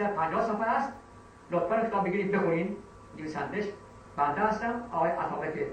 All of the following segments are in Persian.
350 صفحه است. لطفا کتاب بگیرید بخونید. نویسندش بنده هستم، آقای عطابک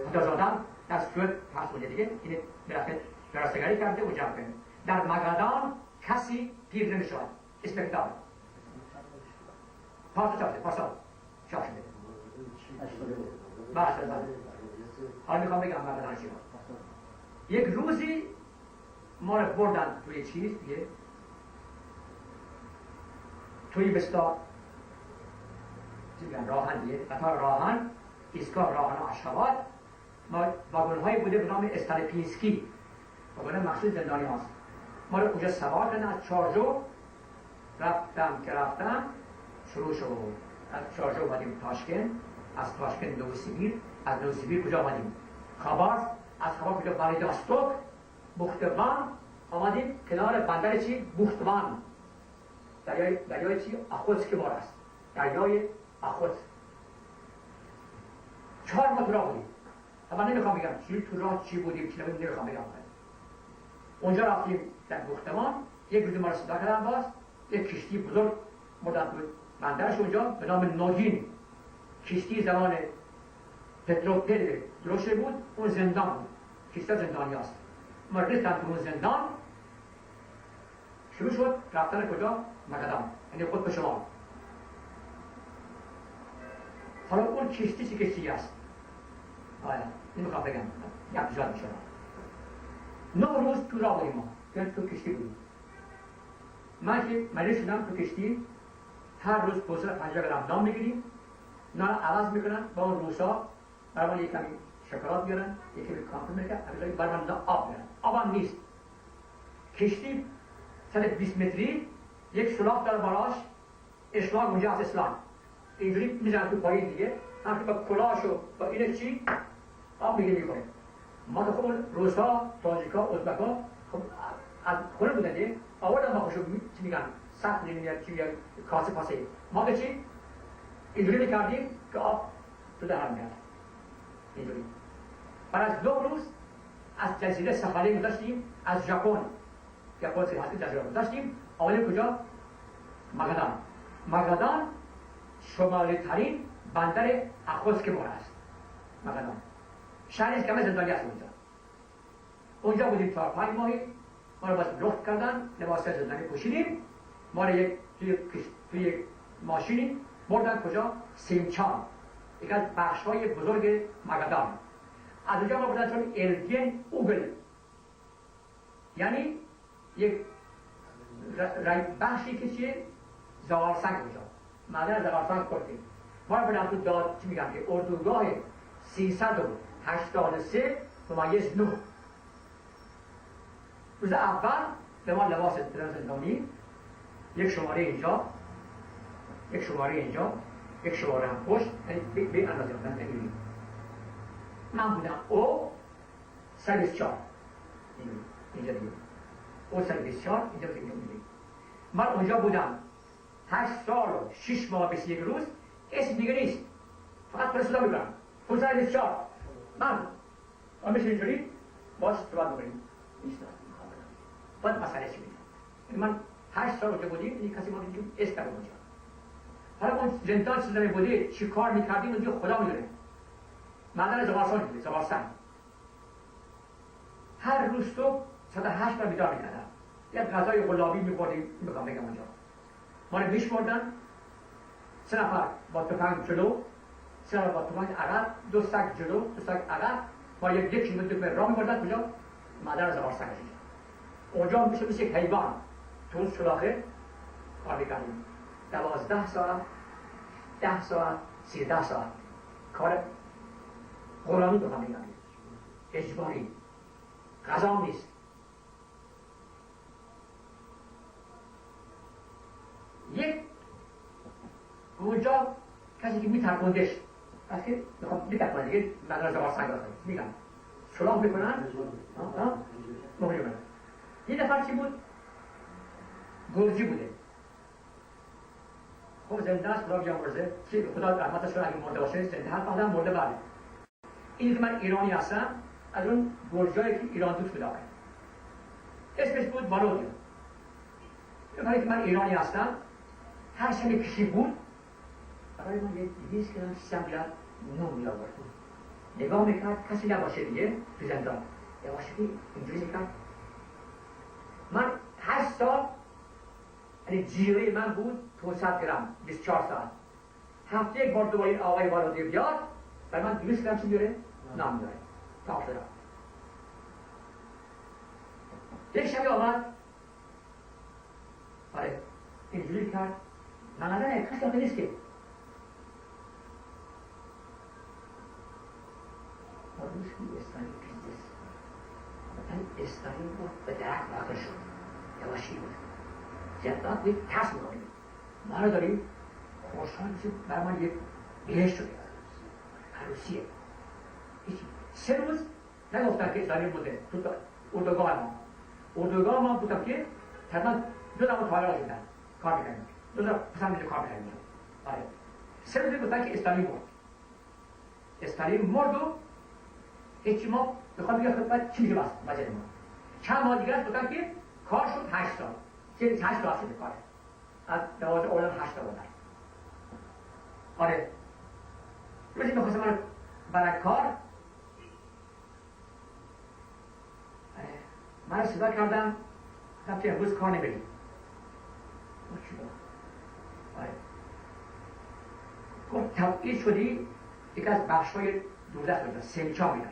خدازادم در سوئد هست اونجا دیگه. این برفت درستگری کرده و جمع کنید. در مگدان کسی پیر نمیشود. اسم کتاب پارسا چاپ شده. بله. حالا میخوام بگم مگدان چی بود. یک روزی ما رو بردن توی چیز دیگه، توی بستا راهن دیگه، قطار راهن، ایستگاه راهن اشخابات. ما واگن‌هایی بوده به نام استالپینسکی، واگن مخصوص زندانی هاست. ما رو اونجا سوار کردن. از چارجو رفتم شروع شد. از چارجو اومدیم تاشکند، از تاشکند نوسیبیر، از نوسیبیر کجا اومدیم؟ خابارز، از خابارز کجا؟ والیداستوک، بوختوان. آمدیم کنار بندر چی؟ بوختوان. دریای چی؟ اخوتسک بار است. دریای اخوتسک. 4 ماه تو راه بودیم. اما نمیخوام بگم چی تو راه چی بودیم چی نبودیم، نمیخوام بگم. اونجا رفتیم در بوختوان. یک روز ما رو صدا کردن باز. یک کشتی بزرگ مدت بود بندرش اونجا به نام نوگین. کشتی زمان پتروپل دروشه بود. اون زندان بود. کشتی زندانی هست. ما رفتن تو اون زندان. شروع شد رفتن کجا؟ مگدان، یعنی خود به شمال. حالا اون کشتی چه کشتی است؟ آیا نمیخوام بگم، یک جا میشه. 9 روز تو راه بودیم ما، یعنی تو کشتی بودیم. من که مریض شدم تو کشتی. هر روز 250 گرم نان میگیریم. نان عوض میکنن با اون روسا. برای من یک کمی شکلات میارن، یک کمی کامپل میکنن، برای من آب میارن. آب هم نیست. کشتی 120 متری، یک سلاح داره بالاش، اشلاق اونجا از اسلام اینجوری میزن تو پایین دیگه. همچنین با کلاش و با اینه چی آب میکنه. ما که خب روسا، تاجیکا، ازبکا خب از خونه بودن دیگه. آوردن ما خوشو چی میگن سخت نمیاد چی کاسه پاسه. ما که چی اینجوری میکردیم که آب تو دهن میاد اینجوری. بعد از 2 روز از جزیره سفری گذاشتیم. از ژاپن سیاحتی جزیره گذاشتیم. آمدیم کجا؟ مگدان. مگدان شمالی ترین بندر اخوتسک بار است. مگدان شهری است که همه زندانی است اونجا بودیم 4-5 ماهی. ما رو باز لخت کردن، لباس زندانی پوشیدیم. ما رو توی ماشینی بردن کجا؟ سیمچان، یک از بخش‌های بزرگ مگدان. از اونجا ما بردن چون الگین اوگل، یعنی یک بخشی که چیه؟ زغالسنگ اونجا معدن زغالسنگ کردیم. ما رو بردن تو داد چی میگم که اردوگاه 383 ممیز 9. روز اول به ما لباس زندانی، یک شماره اینجا، یک شماره اینجا، یک شماره هم پشت، یعنی به اندازه بودن تقریبی. من بودم او سرویس 4 اینجا دیگه، او سرویس 4 اینجا دیگه. من اونجا بودم 8 سال و 6 ماه 21 روز. اسم دیگه نیست، فقط پرسودا میبرم او سرویس 4. من میشه اینجوری باش صحبت میکنیم نیست. باید مسئله چی میگم. من 8 سال اونجا بودیم، این کسی ما اینجا اسم دارم اونجا. حالا اون زندان چیز بوده چی کار میکردیم اونجا خدا میدونه. معدن زغالسنگ هر روز صبح 108 بار بیدار میکردم. یک غذای قلابی میخوردیم. میخوام بگم اونجا ما رو میشمردن 3 نفر با تفنگ جلو، 3 نفر با تفنگ عقب، 2 سگ جلو، 2 سگ عقب. ما یک کیلومتر به راه میبردن کجا؟ معدن زغالسنگ. اونجا میشه مثل یک حیوان تو اون سلاخه کار میکردیم. 12 ساعت، 10 ساعت، 13 ساعت کار غلامی بخوام بگم، اجباری، غذا نیست. یک اونجا کسی که میترکندش از که میخوام میترکنن دیگه مدرسه زغالسنگ میگم سلاح میکنن مهری کنن. یه نفر چی بود؟ گرجی بوده. خب زنده است، خدا بیامرزه، خدا رحمتش کنه اگه مرده باشه. زنده هست، آدم مرده بله. اینی که من ایرانی هستم از اون گرجایی که ایران دوست پیدا کرد. اسمش بود والودیا. اینی که من ایرانی هستم هر شب کشی بود برای من یه 200 گرم سیستم بیاد نون می آورد. نگاه میکرد کسی نباشه دیگه تو زندان یواشکی اینجوری میکرد. من 8 سال یعنی جیره من بود 500 گرم 24 ساعت. هفته یک بار دوباره این آقای والدی بیاد برای من 200 گرم چی میاره؟ نان میاره. تاق شدم. یک شبی آمد آره اینجوری کرد من نداره کسی آقای نیست که روشی استانی کریزیس این استانی بود به درک واقع شد یواشی بود زندان بود ترس میکنیم ما رو داریم خوشحال میشیم برای من یک بهشت شده عروسیه هیچی 3 روز نگفتن که استانی بوده تو اردوگاه ما بودم که تقریبا 2 دفعه کار شدن کار میکنیم 2 دفعه پسند میشه کار میکنیم آره 3 روز گفتن که استانی مرد و هیچی ما بخواد بگه خدمت چی میشه وجه ما چند ماه دیگر بودن که کار شد 8 سال 8 سال شده کار از 12 اولان 8 سال بودن آره روزی میخواستم من برای کار من صدا کردم گفتم که امروز کار نمیریم چی بود؟ آره گفت تبعید شدی یکی از بخش‌های دوزخ بودن سیمچا میدن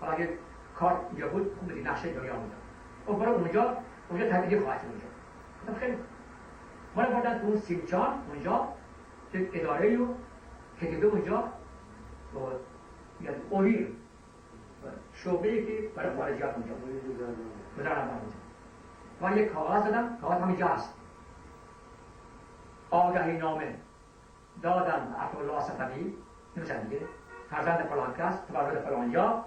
حالا اگه کار اینجا بود خوب بدی نقشه دنیا بودن و برای اونجا تبعیدی خواهد شد اونجا گفتم خیلی ما رو بردن تو اون سیمچان اونجا یک اداره رو که دیده اونجا یعنی اویر شعبه‌ای که برای خارجیات اونجا گذارم اونجا من یک کاغذ دادم کاغذ همینجا هست آگهی نامه دادم عطاالله صفوی نمیشن دیگه فرزند فلان کس تولد فلان جا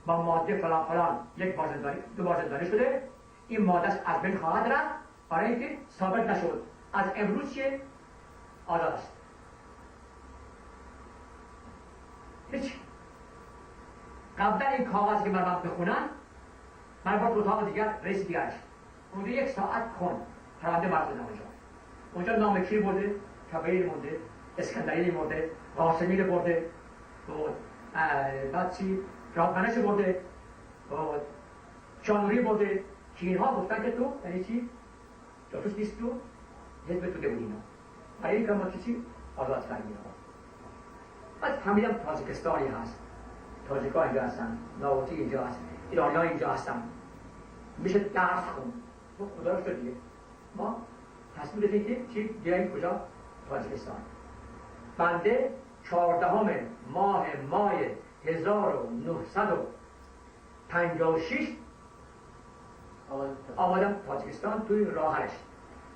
با ماده فلان فلان 1 بار زندانی 2 بار زندانی شده این مادهش از بین خواهد رفت برای اینکه ثابت نشد از امروز چیه آزاد است هیچ قبل این کاغذ که من بخونن من با اتاق دیگر رئیس دیگرش اونجا 1 ساعت خون پرونده مرد اونجا نام کی برده کبیر مونده اسکندری برده قاسمی برده بعد چی رابطنش برده شانوری برده که اینها گفتن که تو یعنی چی جاسوس نیست تو حزب تو بودی اینا برای این که ما چی آزاد کردیم اینا بعد فهمیدم تاجیکستانی هست تاجیکا اینجا هستن لاوتی اینجا هست ایرانی‌ها اینجا هستن میشه درس خون خدا رو شد دیگه ما تصمیم دادیم که چی بیاییم کجا تاجیکستان بنده 14 ماه 1956 آمدم تاجیکستان توی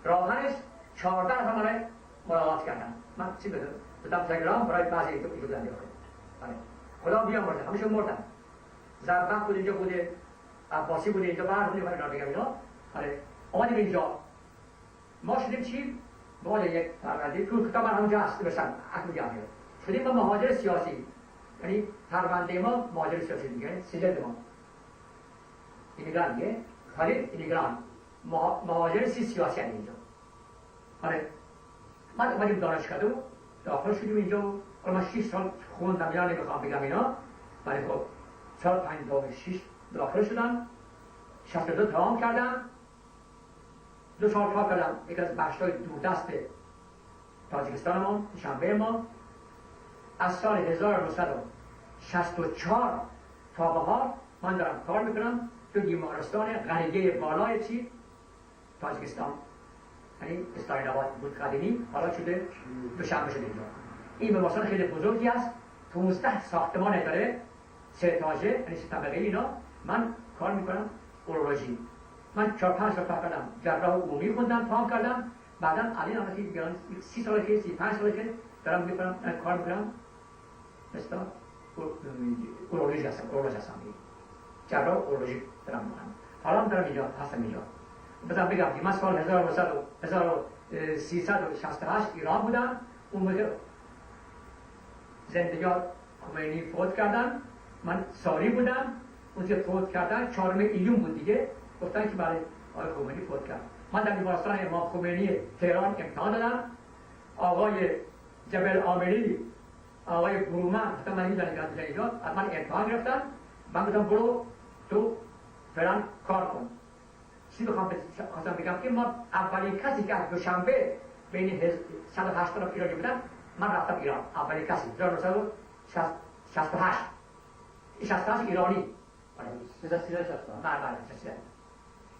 راهنش 14 نفر برای ملاقات کردن من چی بدم تلگرام برای بعضی ایجا بودن خدا بیامرزه همیشه مردن زربخ بود اینجا بوده عباسی بوده اینجا برد بوده برای بگم اینا آمدیم اینجا ما شدیم چی؟ ما یک پرونده تو کتاب من همونجا هست بسن اکنو جمعه شدیم با مهاجر سیاسی یعنی پرونده ما مهاجر سیاسی دیگه سجل ما ایمیگران دیگه خالد ایمیگران مهاجر سیاسی هست اینجا من اومدیم دانشکده و داخل شدیم اینجا و من 6 سال خوندم یا نمیخوام بگم اینا ولی خب سال 56 داخل شدم 62 تمام کردم 2 سال کار کردم یک از بخش‌های دوردست تاجیکستان ما شنبه ما از سال 1964 تا به حال من دارم کار میکنم تو بیمارستان غریگه بالای چی تاجیکستان یعنی اسلامی آباد بود قدیمی حالا شده دوشنبه شده اینجا این بیمارستان خیلی بزرگی است 15 ساختمان داره 3 اتاژه یعنی 3 طبقه اینا من کار میکنم اورولوژی من 4-5 سال کار کردم جراح عمومی خوندم تمام کردم بعدا الان هم 30 ساله که 35 ساله که دارم میکنم کار میکنم مثلا اورولوژی هستم جراح اورولوژی دارم میکنم حالا هم دارم اینجا هستم اینجا بذار بگم من سال 1368 ایران بودم اون موقع زندگیات خمینی فوت کردن من ساری بودم اون که فوت کردن 4 ایلون بود دیگه گفتن که برای آقای خمینی فوت کرد من در بیمارستان امام خمینی تهران امتحان دادم آقای جبل آمری، آقای برومن، حتی من میدونم که اینجا از من امتحان گرفتن. من گفتم برو تو فلان کار کن. چی خواستم بگم که ما اولین کسی که از دوشنبه بین 180 ایرانی بودن، من رفتم ایران. اولین کسی 1968 68 ایرانی. بله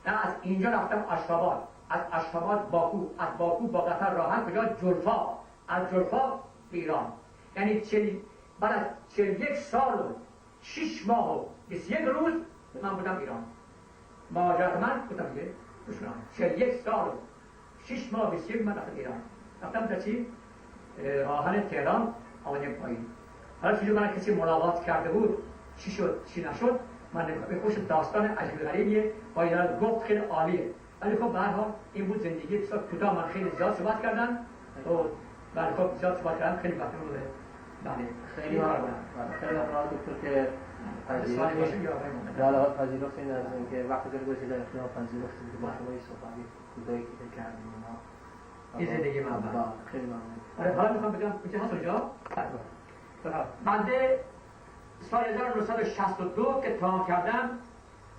نه، از اینجا رفتم آشخاباد، از آشخاباد باکو، از باکو با قطر راهن کجا جلفا، از جلفا به ایران. یعنی بعد از 41 سال و 6 ماه و 21 روز من بودم ایران. مهاجرت من بودم دیگه 41 سال و 6 ماه و 21 من رفتم ایران. رفتم تا چی؟ راهن تهران آمدیم پایین. حالا چیزی من کسی ملاقات کرده بود، چی شد چی نشد، من به خوش داستان عجیب غریبیه با اینا گفت خیلی عالیه. ولی خب به هر حال این بود زندگی. بسیار کوتاه من خیلی زیاد صحبت کردم و بعد خب زیاد صحبت کردم، خیلی وقت بوده. بله خیلی ممنون. خیلی ممنون دکتر که پذیرفتین از اینکه وقتی داره گذاشتید در اختیار پذیرفتید که با شما این صحبتی کوتاهی که کردیم این زندگی من خیلی ممنون. آره حالا میخوام بگم اینجا هست اونجا بنده سال 1962 که تمام کردم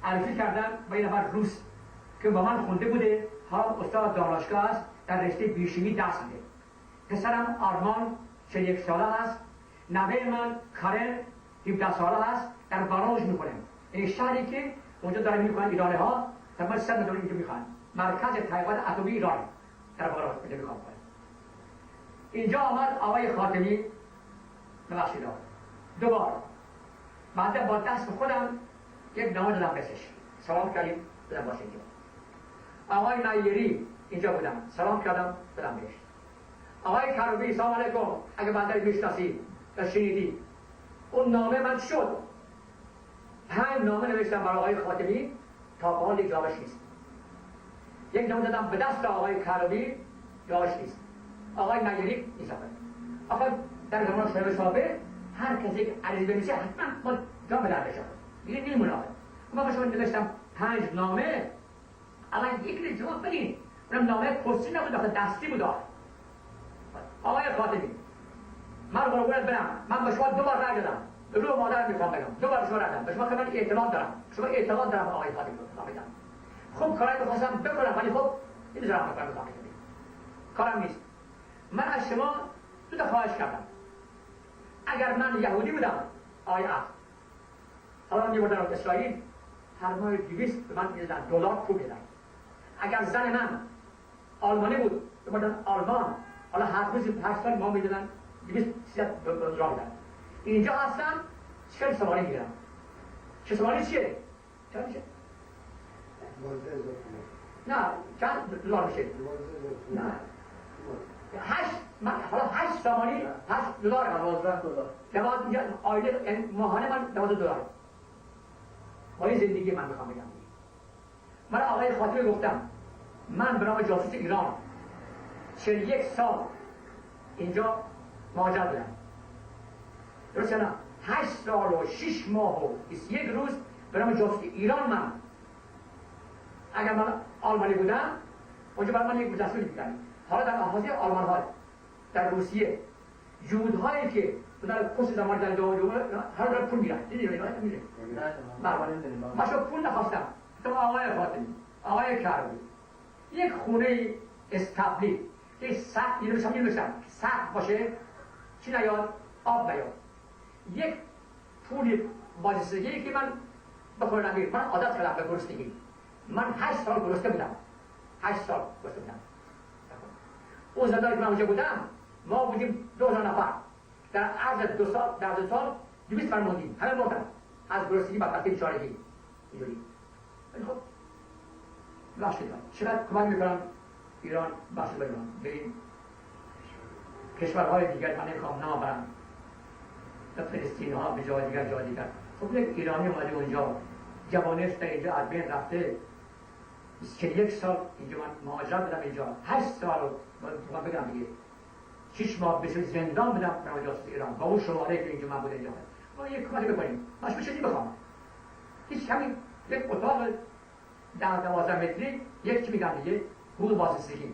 عرضی کردم با این نفر روس که با من خونده بوده، هم استاد دانشگاه است، در رشته بیوشیمی درس میده. پسرم آرمان 41 ساله است، نوه من کارن 17 ساله است، در باراژ میکنه. این شهری که اونجا دارن میکنن ایرانی ها، تقریبا 100 میلیون اینجا میخوان. مرکز تحقیقات اتمی ایران در باراژ اونجا میخوان. اینجا آمد آقای خاتمی، ببخشید دوبار بعد با دست خودم یک نامه دادم بهش، سلام کردیم دادم باشه اینجا. آقای نیری اینجا بودم، سلام کردم دادم بهش. آقای کروبی سلام علیکم، اگه بنده میشناسی و شنیدی، اون نامه من شد 5 نامه نوشتم برای آقای خاتمی، تا به حال جوابش نیست. یک نامه دادم به دست آقای کروبی، جوابش نیست. آقای نیری نیست. آقا در زمان شهر صابه هر کسی که عریضه بنویسه حتما با جا به در بشه دیگه نمیمونه. من با شما نوشتم 5 نامه، الان یک جواب بدین. اونم نامه پستی نبود، دستی بود. آقای خاتمی من قربونت برم، من به شما 2 بار رای دادم، رو مادر میخوام بگم 2 بار به شما رای دادم، به شما که من اعتماد دارم، شما اعتماد دارم آقای خاتمی فهمیدم. خب کاری می‌خواستم بکنم ولی خب نمی‌ذارم بکنم کارم نیست. من از شما 2 تا خواهش کردم. اگر من یهودی بودم آیا حالا میبردن از اسرائیل هر ماه 200 به من میدادن دلار پول میدن. اگر زن من آلمانی بود میبردن آلمان، حالا هر روز 8 سال ما میدادن 200 دلار میدن. اینجا هستم 40 سوالی میگیرم. 40 سوالی چیه؟ چند میشه؟ نه چند دلار میشه؟ نه 8 من حالا 8 سامانی 8 دلار 12 دلار اینجا آیله ماهانه من 12 دلار. با این زندگی من میخوام بگم. من آقای خاتمی گفتم من به نام جاسوس ایران 41 سال اینجا مهاجرت بودم. درسته نه؟ 8 سال و 6 ماه و 21 روز به نام جاسوس ایران من. اگر من آلمانی بودم اونجا برای من یک جاسوس می‌کردن. حالا در احاطه آلمان ها در روسیه یهودهایی که در پس زمان در جامعه هر داره پول میرن. دیدی اینا میره. من شو پول نخواستم. تو آقای خاتمی، آقای کروبی یک خونه استبلی که سقف می‌نویسم سقف باشه، چی نیاد؟ آب نیاد. یک پول بازرسیگی که من بخورم نگیر. من عادت کردم به گرسنگی. من 8 سال گرسنه بودم. 8 سال گرسنه بودم. اون زندانی که من اونجا بودم ما بودیم 2000 نفر. در عرض 2 سال 2 سال 200 نفر موندیم. همه مردن از گرسنگی بدبختی بیچارگی. اینجوری. ولی خب بخشید چقدر کمک میکنم ایران بخشید ایران به این کشورهای دیگر. من نمیخوام نام برم به فلسطین ها به جای دیگر. خب یک ایرانی اومده اونجا جوانش در اینجا از بین رفته 41 سال اینجا من مهاجرت بدم اینجا 8 سال رو بگم دیگه 6 ماه به زندان بدم برای جاسوس ایران با اون شماره که اینجا من بوده اینجا. ما یک کاری بکنیم. من چیزی بخوام. هیچ همین یک اتاق 10-12 متری یک چی میگم دیگه حقوق بازرسیگی